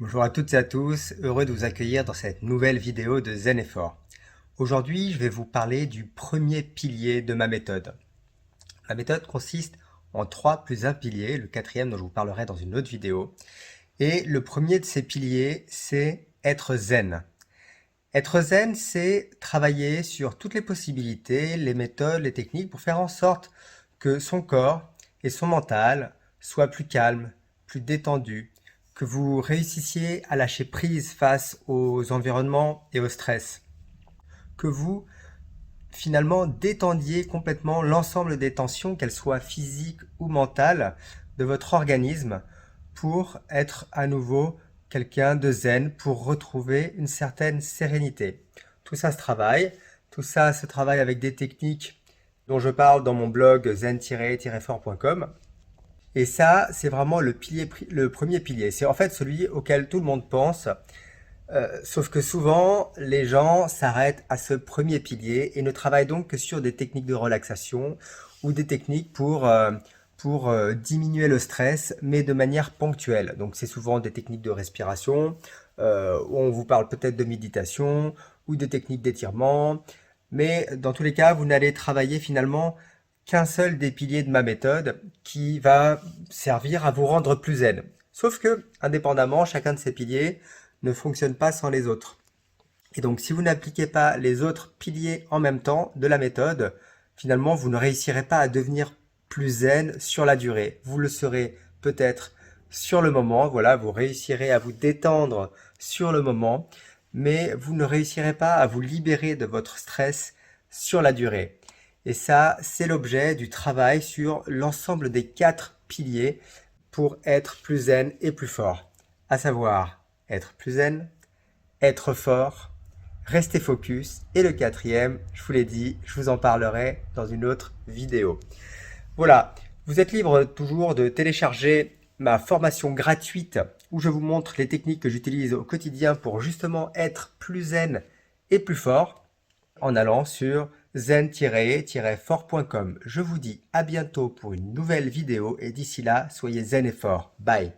Bonjour à toutes et à tous, heureux de vous accueillir dans cette nouvelle vidéo de Zen Effort. Aujourd'hui, je vais vous parler du premier pilier de ma méthode. Ma méthode consiste en 3 plus un pilier, le quatrième dont je vous parlerai dans une autre vidéo. Et le premier de ces piliers, c'est être zen. Être zen, c'est travailler sur toutes les possibilités, les méthodes, les techniques pour faire en sorte que son corps et son mental soient plus calmes, plus détendus, que vous réussissiez à lâcher prise face aux environnements et au stress, que vous finalement détendiez complètement l'ensemble des tensions, qu'elles soient physiques ou mentales, de votre organisme pour être à nouveau quelqu'un de zen, pour retrouver une certaine sérénité. Tout ça se travaille, tout ça se travaille avec des techniques dont je parle dans mon blog zen-fort.com. Et ça, c'est vraiment le premier pilier. C'est en fait celui auquel tout le monde pense. Sauf que souvent, les gens s'arrêtent à ce premier pilier et ne travaillent donc que sur des techniques de relaxation ou des techniques pour diminuer le stress, mais de manière ponctuelle. Donc c'est souvent des techniques de respiration, où on vous parle peut-être de méditation ou des techniques d'étirement. Mais dans tous les cas, vous n'allez travailler finalement qu'un seul des piliers de ma méthode qui va servir à vous rendre plus zen. Sauf que, indépendamment, chacun de ces piliers ne fonctionne pas sans les autres. Et donc, si vous n'appliquez pas les autres piliers en même temps de la méthode, finalement, vous ne réussirez pas à devenir plus zen sur la durée. Vous le serez peut-être sur le moment, voilà, vous réussirez à vous détendre sur le moment, mais vous ne réussirez pas à vous libérer de votre stress sur la durée. Et ça, c'est l'objet du travail sur l'ensemble des 4 piliers pour être plus zen et plus fort. À savoir, être plus zen, être fort, rester focus. Et le quatrième, je vous l'ai dit, je vous en parlerai dans une autre vidéo. Voilà, vous êtes libre toujours de télécharger ma formation gratuite où je vous montre les techniques que j'utilise au quotidien pour justement être plus zen et plus fort en allant sur zen-fort.com. Je vous dis à bientôt pour une nouvelle vidéo et d'ici là, soyez zen et fort. Bye.